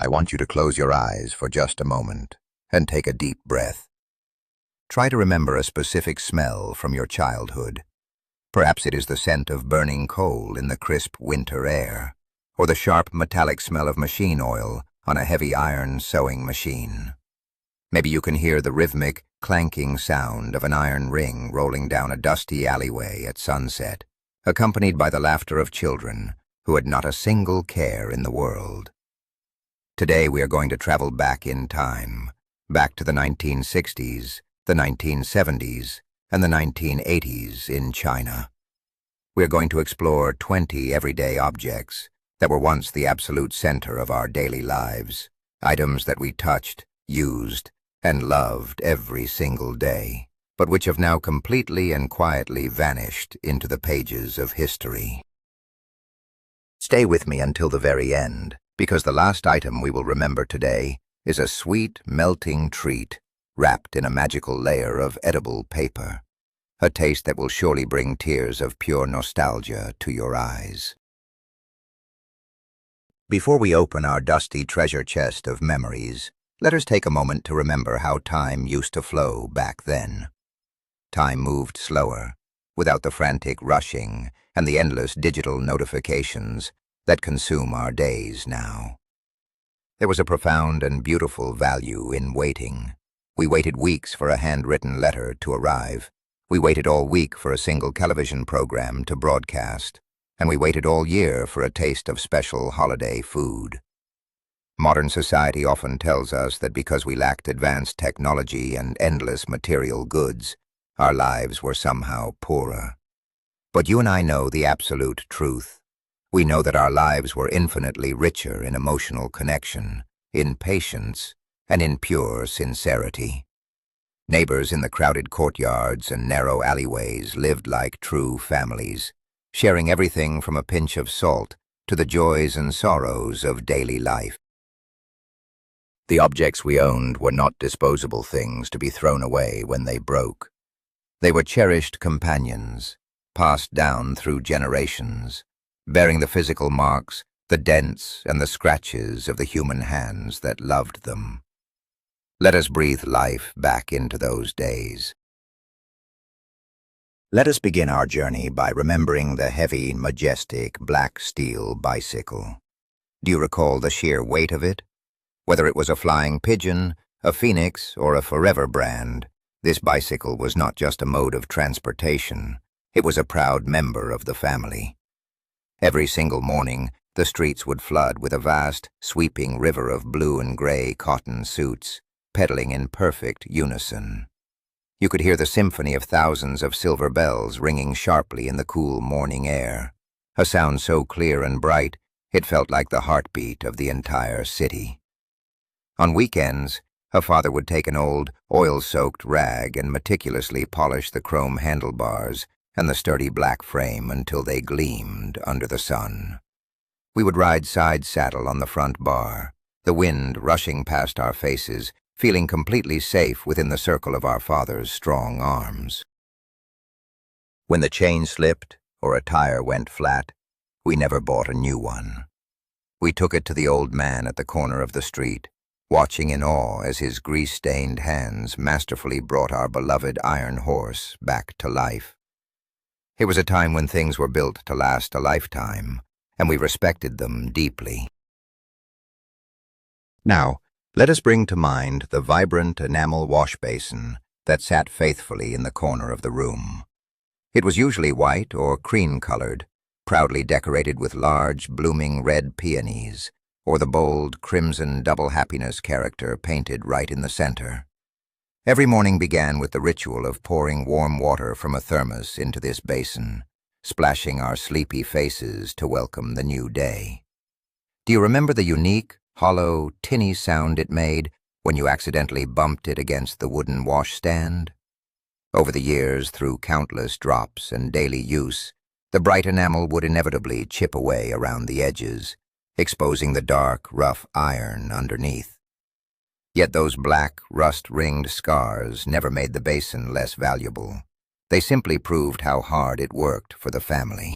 I want you to close your eyes for just a moment and take a deep breath. Try to remember a specific smell from your childhood. Perhaps it is the scent of burning coal in the crisp winter air, or the sharp metallic smell of machine oil on a heavy iron sewing machine. Maybe you can hear the rhythmic, clanking sound of an iron ring rolling down a dusty alleyway at sunset, accompanied by the laughter of children who had not a single care in the world. Today we are going to travel back in time, back to the 1960s, the 1970s, and the 1980s in China. We are going to explore 20 everyday objects that were once the absolute center of our daily lives, items that we touched, used, and loved every single day, but which have now completely and quietly vanished into the pages of history. Stay with me until the very end, because the last item we will remember today is a sweet, melting treat wrapped in a magical layer of edible paper, a taste that will surely bring tears of pure nostalgia to your eyes. Before we open our dusty treasure chest of memories, let us take a moment to remember how time used to flow back then. Time moved slower, without the frantic rushing and the endless digital notifications that consume our days now. There was a profound and beautiful value in waiting. We waited weeks for a handwritten letter to arrive. We waited all week for a single television program to broadcast. And we waited all year for a taste of special holiday food. Modern society often tells us that because we lacked advanced technology and endless material goods, our lives were somehow poorer. But you and I know the absolute truth. We know that our lives were infinitely richer in emotional connection, in patience, and in pure sincerity. Neighbors in the crowded courtyards and narrow alleyways lived like true families, sharing everything from a pinch of salt to the joys and sorrows of daily life. The objects we owned were not disposable things to be thrown away when they broke. They were cherished companions, passed down through generations, bearing the physical marks, the dents, and the scratches of the human hands that loved them. Let us breathe life back into those days. Let us begin our journey by remembering the heavy, majestic, black steel bicycle. Do you recall the sheer weight of it? Whether it was a flying pigeon, a phoenix, or a forever brand, this bicycle was not just a mode of transportation. It was a proud member of the family. Every single morning, the streets would flood with a vast, sweeping river of blue and gray cotton suits, pedaling in perfect unison. You could hear the symphony of thousands of silver bells ringing sharply in the cool morning air, a sound so clear and bright it felt like the heartbeat of the entire city. On weekends, her father would take an old, oil-soaked rag and meticulously polish the chrome handlebars and the sturdy black frame until they gleamed under the sun. We would ride side-saddle on the front bar, the wind rushing past our faces, feeling completely safe within the circle of our father's strong arms. When the chain slipped or a tire went flat, we never bought a new one. We took it to the old man at the corner of the street, watching in awe as his grease-stained hands masterfully brought our beloved iron horse back to life. It was a time when things were built to last a lifetime, and we respected them deeply. Now, let us bring to mind the vibrant enamel washbasin that sat faithfully in the corner of the room. It was usually white or cream-colored, proudly decorated with large, blooming red peonies, or the bold, crimson double happiness character painted right in the center. Every morning began with the ritual of pouring warm water from a thermos into this basin, splashing our sleepy faces to welcome the new day. Do you remember the unique, hollow, tinny sound it made when you accidentally bumped it against the wooden washstand? Over the years, through countless drops and daily use, the bright enamel would inevitably chip away around the edges, exposing the dark, rough iron underneath. Yet those black, rust-ringed scars never made the basin less valuable. They simply proved how hard it worked for the family.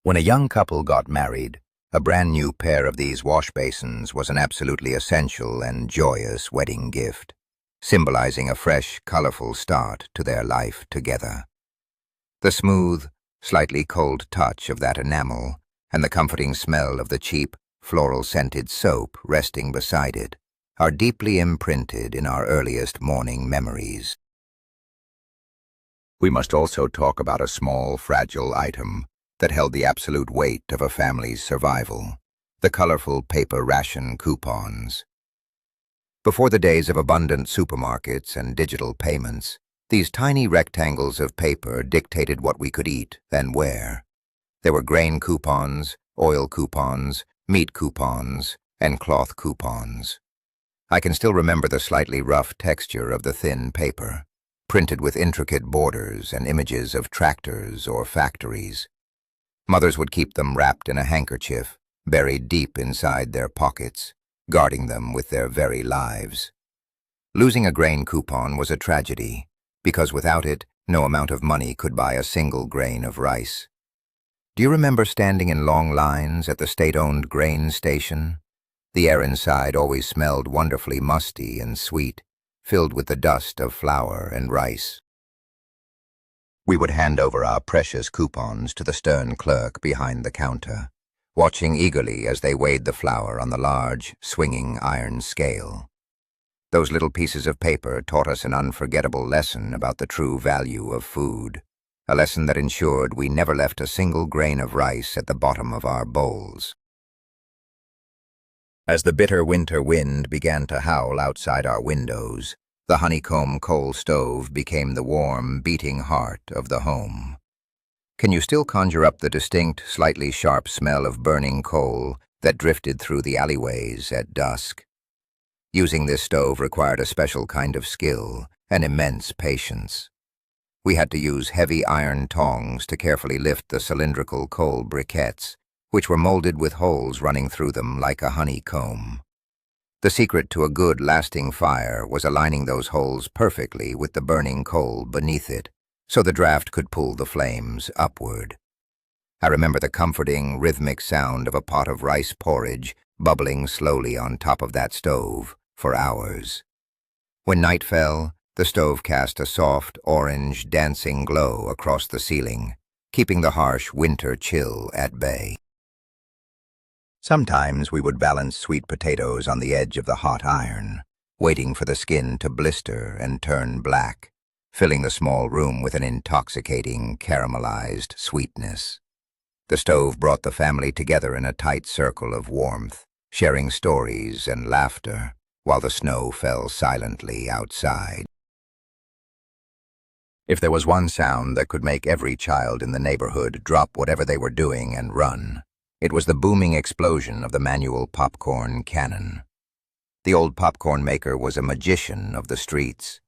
When a young couple got married, A brand new pair of these washbasins was an absolutely essential and joyous wedding gift, symbolizing a fresh, colorful start to their life together. The smooth, slightly cold touch of that enamel and the comforting smell of the cheap, floral-scented soap resting beside it are deeply imprinted in our earliest morning memories. We must also talk about a small, fragile item that held the absolute weight of a family's survival: the colorful paper ration coupons. Before the days of abundant supermarkets and digital payments, these tiny rectangles of paper dictated what we could eat and where. There were grain coupons, oil coupons, meat coupons, and cloth coupons. I can still remember the slightly rough texture of the thin paper, printed with intricate borders and images of tractors or factories. Mothers would keep them wrapped in a handkerchief, buried deep inside their pockets, guarding them with their very lives. Losing a grain coupon was a tragedy, because without it, no amount of money could buy a single grain of rice. Do you remember standing in long lines at the state-owned grain station? The air inside always smelled wonderfully musty and sweet, filled with the dust of flour and rice. We would hand over our precious coupons to the stern clerk behind the counter, watching eagerly as they weighed the flour on the large, swinging iron scale. Those little pieces of paper taught us an unforgettable lesson about the true value of food, a lesson that ensured we never left a single grain of rice at the bottom of our bowls. As the bitter winter wind began to howl outside our windows, the honeycomb coal stove became the warm, beating heart of the home. Can you still conjure up the distinct, slightly sharp smell of burning coal that drifted through the alleyways at dusk? Using this stove required a special kind of skill and immense patience. We had to use heavy iron tongs to carefully lift the cylindrical coal briquettes, which were molded with holes running through them like a honeycomb. The secret to a good, lasting fire was aligning those holes perfectly with the burning coal beneath it, so the draft could pull the flames upward. I remember the comforting, rhythmic sound of a pot of rice porridge bubbling slowly on top of that stove for hours. When night fell, the stove cast a soft, orange, dancing glow across the ceiling, keeping the harsh winter chill at bay. Sometimes we would balance sweet potatoes on the edge of the hot iron, waiting for the skin to blister and turn black, filling the small room with an intoxicating, caramelized sweetness. The stove brought the family together in a tight circle of warmth, sharing stories and laughter, while the snow fell silently outside. If there was one sound that could make every child in the neighborhood drop whatever they were doing and run, it was the booming explosion of the manual popcorn cannon. The old popcorn maker was a magician of the streets.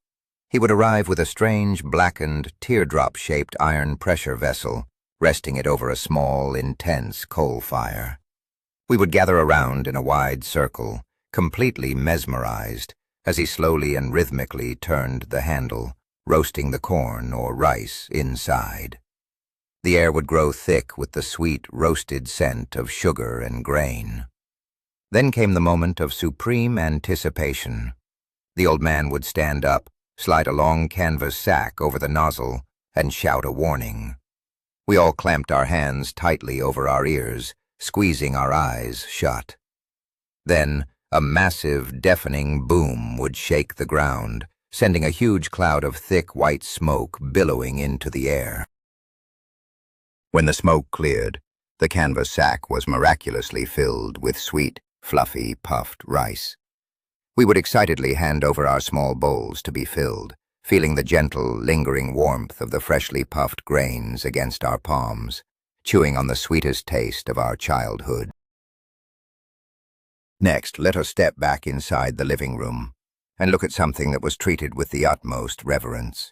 He would arrive with a strange, blackened, teardrop-shaped iron pressure vessel, resting it over a small, intense coal fire. We would gather around in a wide circle, completely mesmerized, as he slowly and rhythmically turned the handle, roasting the corn or rice inside. The air would grow thick with the sweet, roasted scent of sugar and grain. Then came the moment of supreme anticipation. The old man would stand up, slide a long canvas sack over the nozzle, and shout a warning. We all clamped our hands tightly over our ears, squeezing our eyes shut. Then, a massive, deafening boom would shake the ground, sending a huge cloud of thick white smoke billowing into the air. When the smoke cleared, the canvas sack was miraculously filled with sweet, fluffy, puffed rice. We would excitedly hand over our small bowls to be filled, feeling the gentle, lingering warmth of the freshly puffed grains against our palms, chewing on the sweetest taste of our childhood. Next, let us step back inside the living room and look at something that was treated with the utmost reverence: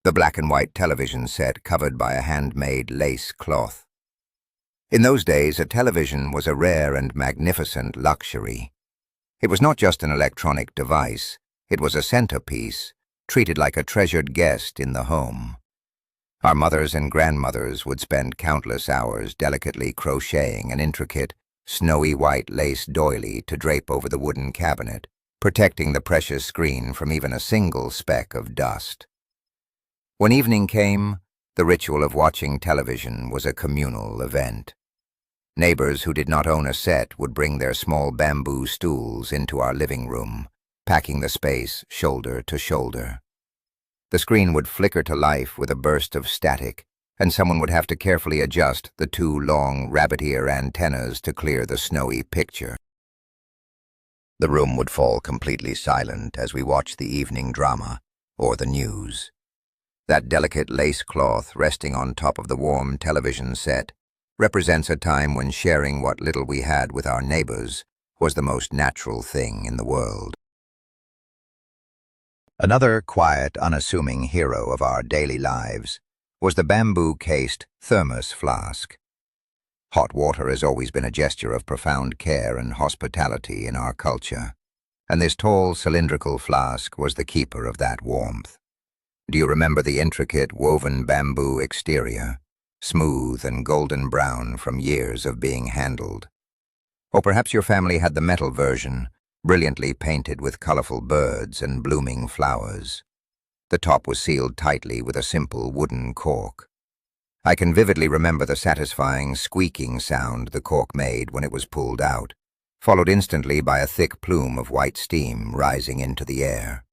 the black and white television set covered by a handmade lace cloth. In those days, a television was a rare and magnificent luxury. It was not just an electronic device, it was a centerpiece, treated like a treasured guest in the home. Our mothers and grandmothers would spend countless hours delicately crocheting an intricate, snowy white lace doily to drape over the wooden cabinet, protecting the precious screen from even a single speck of dust. When evening came, the ritual of watching television was a communal event. Neighbors who did not own a set would bring their small bamboo stools into our living room, packing the space shoulder to shoulder. The screen would flicker to life with a burst of static, and someone would have to carefully adjust the two long rabbit-ear antennas to clear the snowy picture. The room would fall completely silent as we watched the evening drama or the news. That delicate lace cloth resting on top of the warm television set represents a time when sharing what little we had with our neighbors was the most natural thing in the world. Another quiet, unassuming hero of our daily lives was the bamboo-cased thermos flask. Hot water has always been a gesture of profound care and hospitality in our culture, and this tall, cylindrical flask was the keeper of that warmth. Do you remember the intricate, woven bamboo exterior, smooth and golden brown from years of being handled? Or perhaps your family had the metal version, brilliantly painted with colorful birds and blooming flowers. The top was sealed tightly with a simple wooden cork. I can vividly remember the satisfying squeaking sound the cork made when it was pulled out, followed instantly by a thick plume of white steam rising into the air.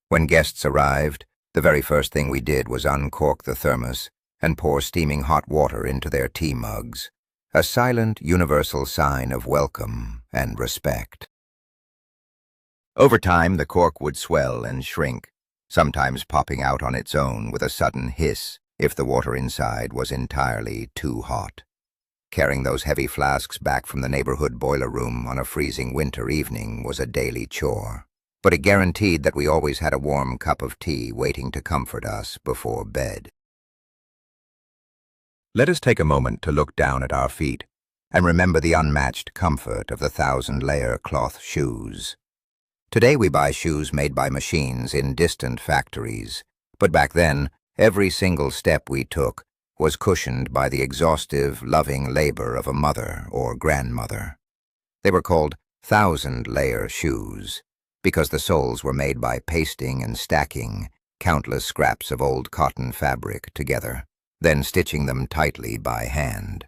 When guests arrived, the very first thing we did was uncork the thermos and pour steaming hot water into their tea mugs, a silent, universal sign of welcome and respect. Over time, the cork would swell and shrink, sometimes popping out on its own with a sudden hiss if the water inside was entirely too hot. Carrying those heavy flasks back from the neighborhood boiler room on a freezing winter evening was a daily chore, but it guaranteed that we always had a warm cup of tea waiting to comfort us before bed. Let us take a moment to look down at our feet and remember the unmatched comfort of the 1,000-layer cloth shoes. Today we buy shoes made by machines in distant factories, but back then, every single step we took was cushioned by the exhaustive, loving labor of a mother or grandmother. They were called 1,000-layer shoes because the soles were made by pasting and stacking countless scraps of old cotton fabric together, then stitching them tightly by hand.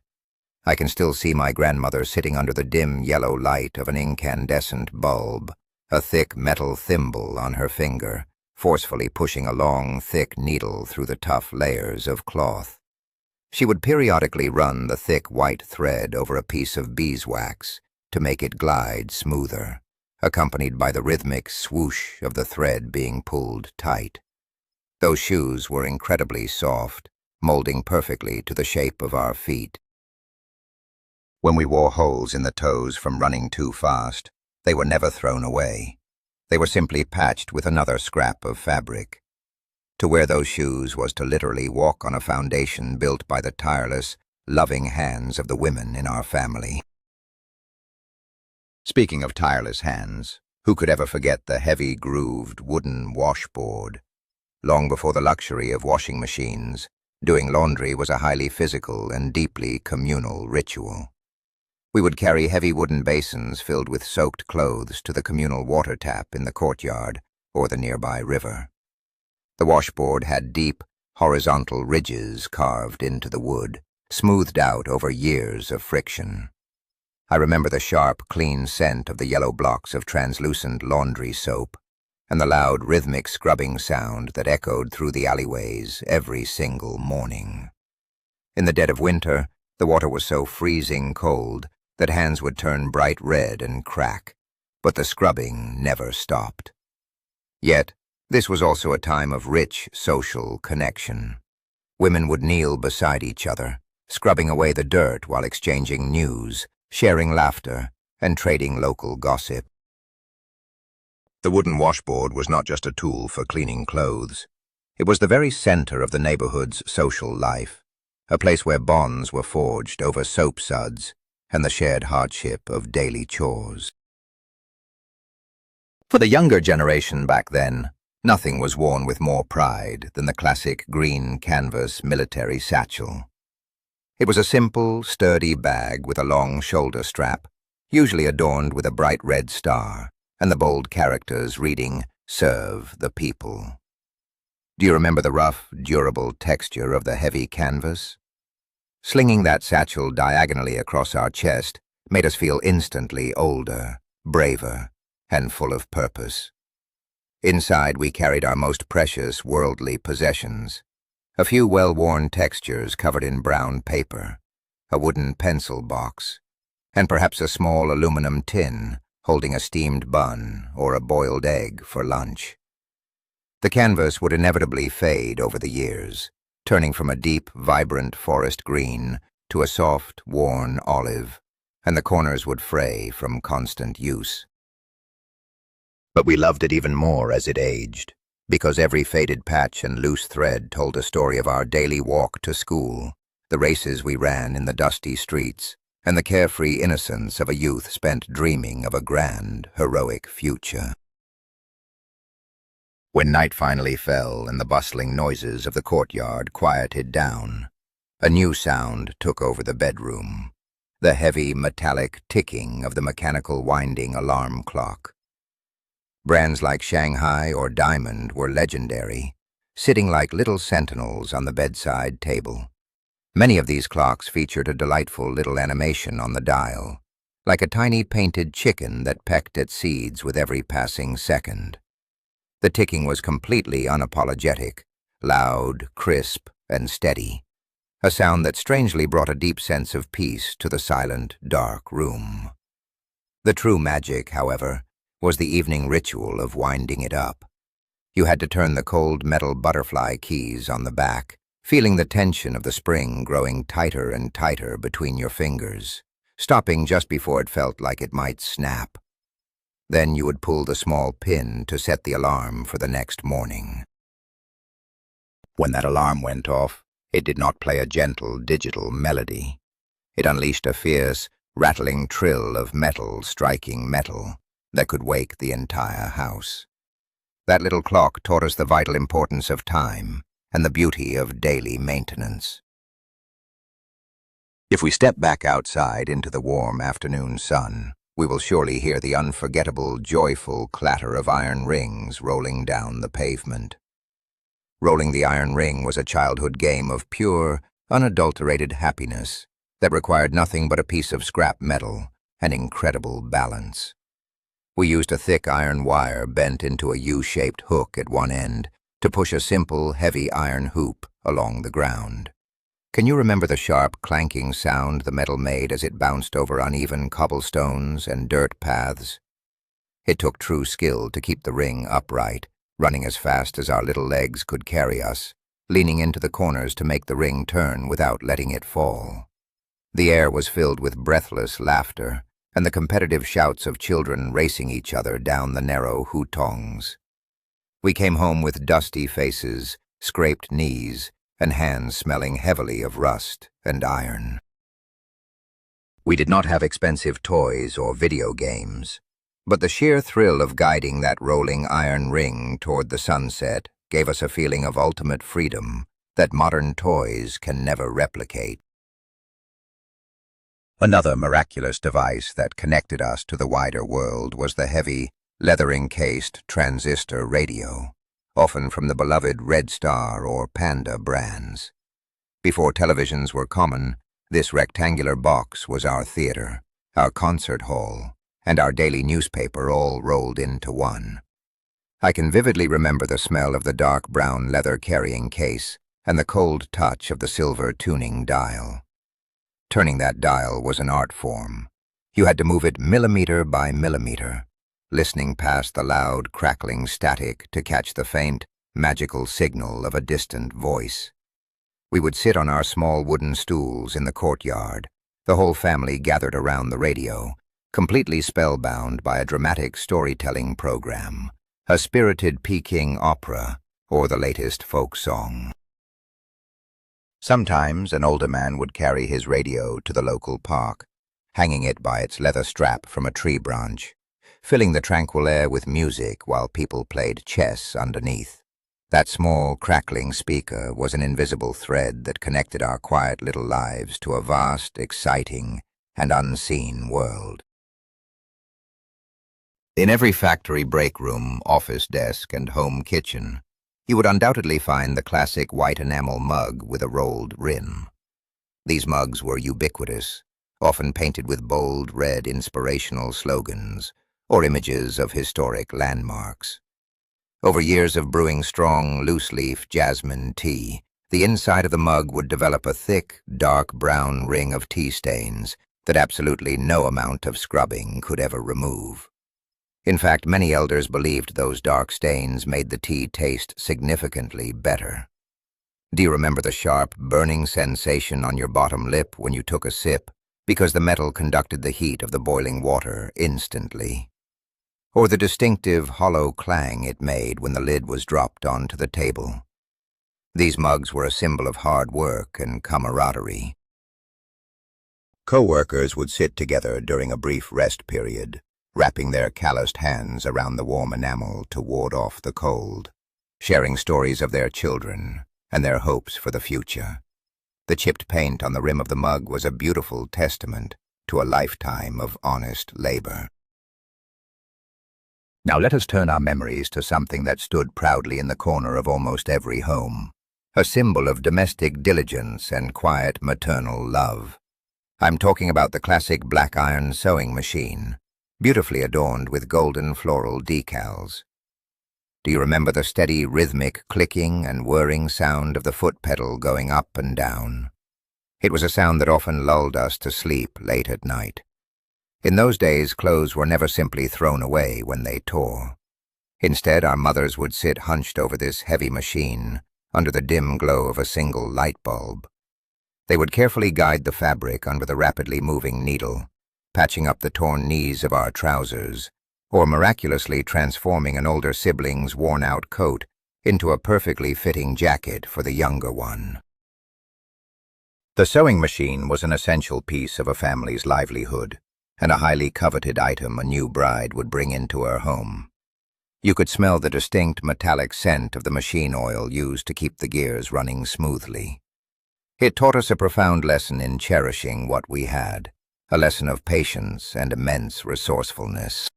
I can still see my grandmother sitting under the dim yellow light of an incandescent bulb, a thick metal thimble on her finger, forcefully pushing a long, thick needle through the tough layers of cloth. She would periodically run the thick white thread over a piece of beeswax to make it glide smoother, accompanied by the rhythmic swoosh of the thread being pulled tight. Those shoes were incredibly soft, molding perfectly to the shape of our feet. When we wore holes in the toes from running too fast, they were never thrown away. They were simply patched with another scrap of fabric. To wear those shoes was to literally walk on a foundation built by the tireless, loving hands of the women in our family. Speaking of tireless hands, who could ever forget the heavy, grooved wooden washboard? Long before the luxury of washing machines, doing laundry was a highly physical and deeply communal ritual. We would carry heavy wooden basins filled with soaked clothes to the communal water tap in the courtyard or the nearby river. The washboard had deep, horizontal ridges carved into the wood, smoothed out over years of friction. I remember the sharp, clean scent of the yellow blocks of translucent laundry soap and the loud, rhythmic scrubbing sound that echoed through the alleyways every single morning. In the dead of winter, the water was so freezing cold that hands would turn bright red and crack, but the scrubbing never stopped. Yet, this was also a time of rich social connection. Women would kneel beside each other, scrubbing away the dirt while exchanging news, sharing laughter, and trading local gossip. The wooden washboard was not just a tool for cleaning clothes. It was the very center of the neighborhood's social life, a place where bonds were forged over soap suds and the shared hardship of daily chores. For the younger generation back then, nothing was worn with more pride than the classic green canvas military satchel. It was a simple, sturdy bag with a long shoulder strap, usually adorned with a bright red star, and the bold characters reading, "Serve the People." Do you remember the rough, durable texture of the heavy canvas? Slinging that satchel diagonally across our chest made us feel instantly older, braver, and full of purpose. Inside, we carried our most precious worldly possessions: a few well-worn textures covered in brown paper, a wooden pencil box, and perhaps a small aluminum tin holding a steamed bun or a boiled egg for lunch. The canvas would inevitably fade over the years, turning from a deep, vibrant forest green to a soft, worn olive, and the corners would fray from constant use. But we loved it even more as it aged, because every faded patch and loose thread told a story of our daily walk to school, the races we ran in the dusty streets, and the carefree innocence of a youth spent dreaming of a grand, heroic future. When night finally fell and the bustling noises of the courtyard quieted down, a new sound took over the bedroom: the heavy, metallic ticking of the mechanical winding alarm clock. Brands like Shanghai or Diamond were legendary, sitting like little sentinels on the bedside table. Many of these clocks featured a delightful little animation on the dial, like a tiny painted chicken that pecked at seeds with every passing second. The ticking was completely unapologetic, loud, crisp, and steady, a sound that strangely brought a deep sense of peace to the silent, dark room. The true magic, however, was the evening ritual of winding it up. You had to turn the cold metal butterfly keys on the back, feeling the tension of the spring growing tighter and tighter between your fingers, stopping just before it felt like it might snap. Then you would pull the small pin to set the alarm for the next morning. When that alarm went off, it did not play a gentle digital melody. It unleashed a fierce, rattling trill of metal striking metal that could wake the entire house. That little clock taught us the vital importance of time and the beauty of daily maintenance. If we step back outside into the warm afternoon sun, we will surely hear the unforgettable, joyful clatter of iron rings rolling down the pavement. Rolling the iron ring was a childhood game of pure, unadulterated happiness that required nothing but a piece of scrap metal and incredible balance. We used a thick iron wire bent into a U-shaped hook at one end to push a simple, heavy iron hoop along the ground. Can you remember the sharp, clanking sound the metal made as it bounced over uneven cobblestones and dirt paths? It took true skill to keep the ring upright, running as fast as our little legs could carry us, leaning into the corners to make the ring turn without letting it fall. The air was filled with breathless laughter and the competitive shouts of children racing each other down the narrow hutongs. We came home with dusty faces, scraped knees, and hands smelling heavily of rust and iron. We did not have expensive toys or video games, but the sheer thrill of guiding that rolling iron ring toward the sunset gave us a feeling of ultimate freedom that modern toys can never replicate. Another miraculous device that connected us to the wider world was the heavy, leather-encased transistor radio, often from the beloved Red Star or Panda brands. Before televisions were common, this rectangular box was our theater, our concert hall, and our daily newspaper all rolled into one. I can vividly remember the smell of the dark brown leather carrying case and the cold touch of the silver tuning dial. Turning that dial was an art form. You had to move it millimeter by millimeter, listening past the loud, crackling static to catch the faint, magical signal of a distant voice. We would sit on our small wooden stools in the courtyard, the whole family gathered around the radio, completely spellbound by a dramatic storytelling program, a spirited Peking opera, or the latest folk song. Sometimes an older man would carry his radio to the local park, hanging it by its leather strap from a tree branch, filling the tranquil air with music while people played chess underneath. That small, crackling speaker was an invisible thread that connected our quiet little lives to a vast, exciting, and unseen world. In every factory break room, office desk, and home kitchen, you would undoubtedly find the classic white enamel mug with a rolled rim. These mugs were ubiquitous, often painted with bold red inspirational slogans or images of historic landmarks. Over years of brewing strong, loose-leaf jasmine tea, the inside of the mug would develop a thick, dark brown ring of tea stains that absolutely no amount of scrubbing could ever remove. In fact, many elders believed those dark stains made the tea taste significantly better. Do you remember the sharp, burning sensation on your bottom lip when you took a sip because the metal conducted the heat of the boiling water instantly? Or the distinctive, hollow clang it made when the lid was dropped onto the table? These mugs were a symbol of hard work and camaraderie. Co-workers would sit together during a brief rest period, wrapping their calloused hands around the warm enamel to ward off the cold, sharing stories of their children and their hopes for the future. The chipped paint on the rim of the mug was a beautiful testament to a lifetime of honest labor. Now let us turn our memories to something that stood proudly in the corner of almost every home, a symbol of domestic diligence and quiet maternal love. I'm talking about the classic black iron sewing machine, beautifully adorned with golden floral decals. Do you remember the steady, rhythmic clicking and whirring sound of the foot pedal going up and down? It was a sound that often lulled us to sleep late at night. In those days, clothes were never simply thrown away when they tore. Instead, our mothers would sit hunched over this heavy machine under the dim glow of a single light bulb. They would carefully guide the fabric under the rapidly moving needle, patching up the torn knees of our trousers, or miraculously transforming an older sibling's worn-out coat into a perfectly fitting jacket for the younger one. The sewing machine was an essential piece of a family's livelihood, and a highly coveted item a new bride would bring into her home. You could smell the distinct metallic scent of the machine oil used to keep the gears running smoothly. It taught us a profound lesson in cherishing what we had, a lesson of patience and immense resourcefulness.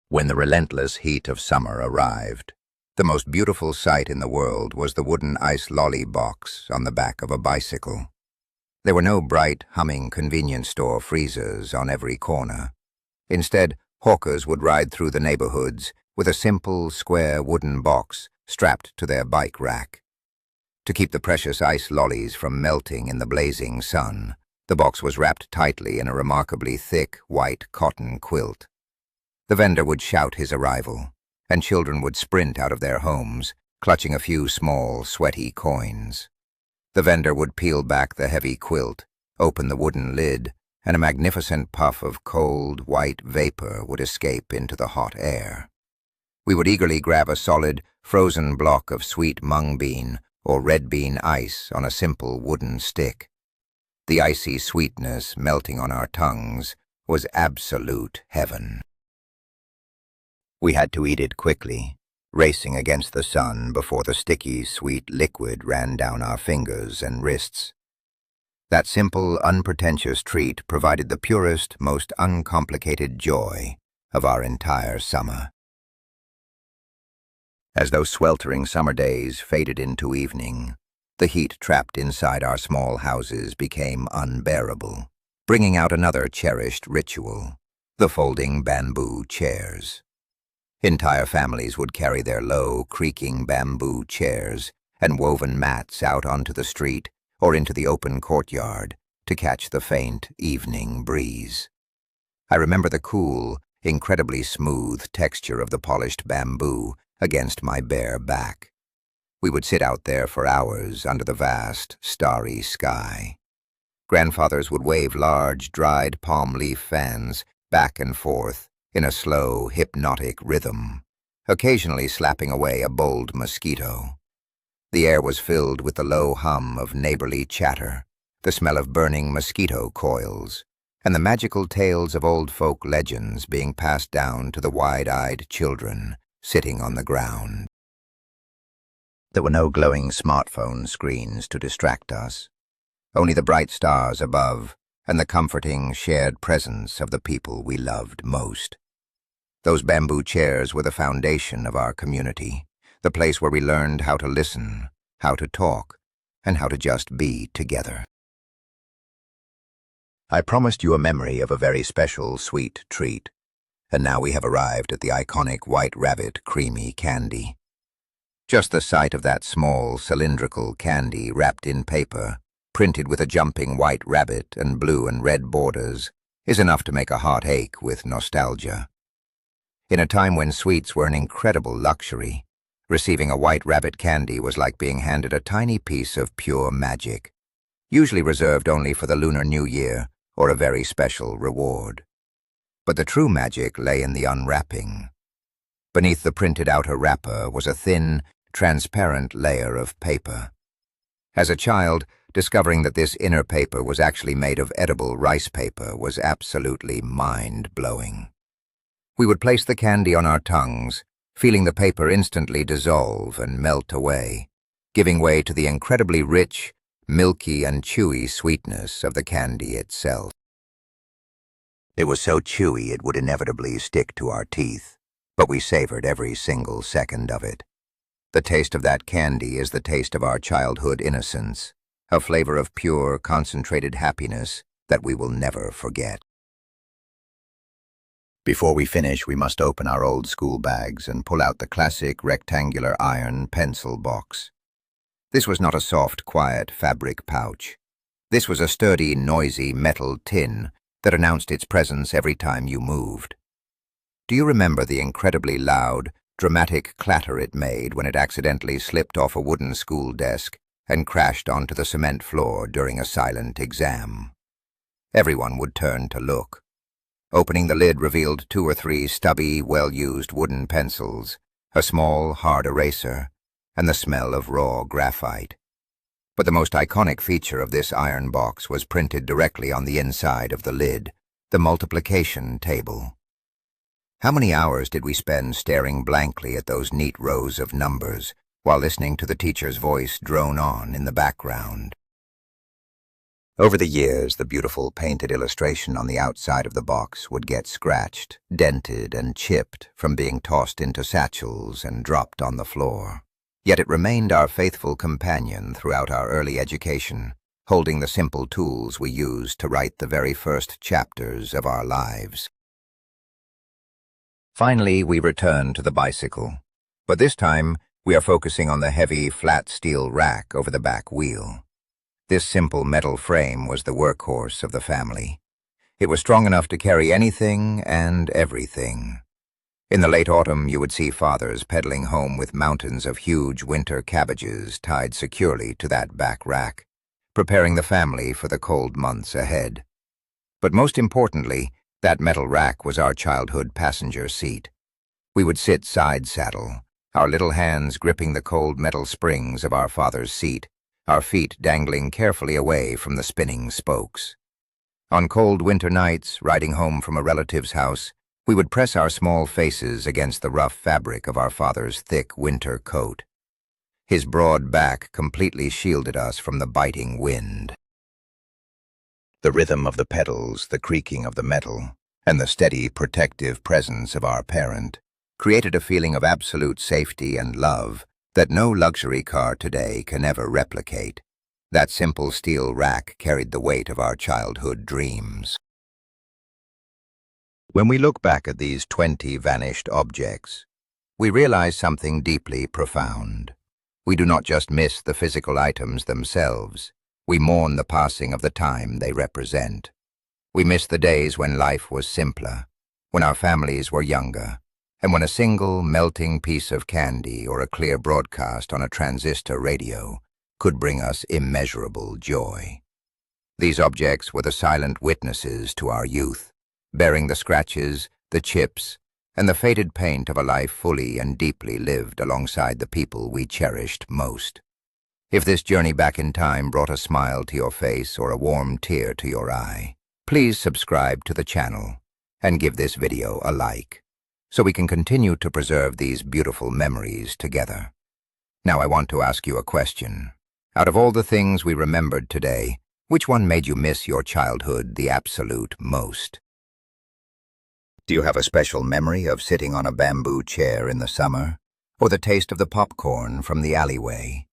When the relentless heat of summer arrived, the most beautiful sight in the world was the wooden ice lolly box on the back of a bicycle. There were no bright, humming convenience store freezers on every corner. Instead, hawkers would ride through the neighborhoods with a simple, square wooden box strapped to their bike rack. To keep the precious ice lollies from melting in the blazing sun, the box was wrapped tightly in a remarkably thick, white cotton quilt. The vendor would shout his arrival, and children would sprint out of their homes, clutching a few small, sweaty coins. The vendor would peel back the heavy quilt, open the wooden lid, and a magnificent puff of cold, white vapor would escape into the hot air. We would eagerly grab a solid, frozen block of sweet mung bean or red bean ice on a simple wooden stick. The icy sweetness melting on our tongues was absolute heaven. We had to eat it quickly, racing against the sun before the sticky, sweet liquid ran down our fingers and wrists. That simple, unpretentious treat provided the purest, most uncomplicated joy of our entire summer. As those sweltering summer days faded into evening, the heat trapped inside our small houses became unbearable, bringing out another cherished ritual, the folding bamboo chairs. Entire families would carry their low, creaking bamboo chairs and woven mats out onto the street or into the open courtyard to catch the faint evening breeze. I remember the cool, incredibly smooth texture of the polished bamboo against my bare back. We would sit out there for hours under the vast, starry sky. Grandfathers would wave large, dried palm leaf fans back and forth in a slow, hypnotic rhythm, occasionally slapping away a bold mosquito. The air was filled with the low hum of neighborly chatter, the smell of burning mosquito coils, and the magical tales of old folk legends being passed down to the wide-eyed children sitting on the ground. There were no glowing smartphone screens to distract us, only the bright stars above and the comforting shared presence of the people we loved most. Those bamboo chairs were the foundation of our community, the place where we learned how to listen, how to talk, and how to just be together. I promised you a memory of a very special sweet treat, and now we have arrived at the iconic White Rabbit creamy candy. Just the sight of that small cylindrical candy wrapped in paper, printed with a jumping white rabbit and blue and red borders, is enough to make a heart ache with nostalgia. In a time when sweets were an incredible luxury, receiving a White Rabbit candy was like being handed a tiny piece of pure magic, usually reserved only for the Lunar New Year or a very special reward. But the true magic lay in the unwrapping. Beneath the printed outer wrapper was a thin, transparent layer of paper. As a child, discovering that this inner paper was actually made of edible rice paper was absolutely mind-blowing. We would place the candy on our tongues, feeling the paper instantly dissolve and melt away, giving way to the incredibly rich, milky and chewy sweetness of the candy itself. It was so chewy it would inevitably stick to our teeth, but we savored every single second of it. The taste of that candy is the taste of our childhood innocence, a flavor of pure, concentrated happiness that we will never forget. Before we finish, we must open our old school bags and pull out the classic rectangular iron pencil box. This was not a soft, quiet fabric pouch. This was a sturdy, noisy metal tin that announced its presence every time you moved. Do you remember the incredibly loud, dramatic clatter it made when it accidentally slipped off a wooden school desk and crashed onto the cement floor during a silent exam? Everyone would turn to look. Opening the lid revealed 2 or 3 stubby, well-used wooden pencils, a small, hard eraser, and the smell of raw graphite. But the most iconic feature of this iron box was printed directly on the inside of the lid, the multiplication table. How many hours did we spend staring blankly at those neat rows of numbers while listening to the teacher's voice drone on in the background? Over the years, the beautiful painted illustration on the outside of the box would get scratched, dented, and chipped from being tossed into satchels and dropped on the floor. Yet it remained our faithful companion throughout our early education, holding the simple tools we used to write the very first chapters of our lives. Finally, we return to the bicycle, but this time we are focusing on the heavy, flat steel rack over the back wheel. This simple metal frame was the workhorse of the family. It was strong enough to carry anything and everything. In the late autumn, you would see fathers pedaling home with mountains of huge winter cabbages tied securely to that back rack, preparing the family for the cold months ahead. But most importantly, that metal rack was our childhood passenger seat. We would sit side saddle, our little hands gripping the cold metal springs of our father's seat, our feet dangling carefully away from the spinning spokes. On cold winter nights, riding home from a relative's house, we would press our small faces against the rough fabric of our father's thick winter coat. His broad back completely shielded us from the biting wind. The rhythm of the pedals, the creaking of the metal, and the steady, protective presence of our parent created a feeling of absolute safety and love that no luxury car today can ever replicate. That simple steel rack carried the weight of our childhood dreams. When we look back at these 20 vanished objects, we realize something deeply profound. We do not just miss the physical items themselves. We mourn the passing of the time they represent. We miss the days when life was simpler, when our families were younger, and when a single melting piece of candy or a clear broadcast on a transistor radio could bring us immeasurable joy. These objects were the silent witnesses to our youth, bearing the scratches, the chips, and the faded paint of a life fully and deeply lived alongside the people we cherished most. If this journey back in time brought a smile to your face or a warm tear to your eye, please subscribe to the channel and give this video a like, so we can continue to preserve these beautiful memories together. Now I want to ask you a question. Out of all the things we remembered today, which one made you miss your childhood the absolute most? Do you have a special memory of sitting on a bamboo chair in the summer, or the taste of the popcorn from the alleyway?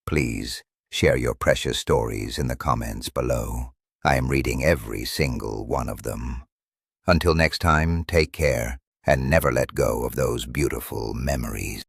Please share your precious stories in the comments below. I am reading every single one of them. Until next time, take care and never let go of those beautiful memories.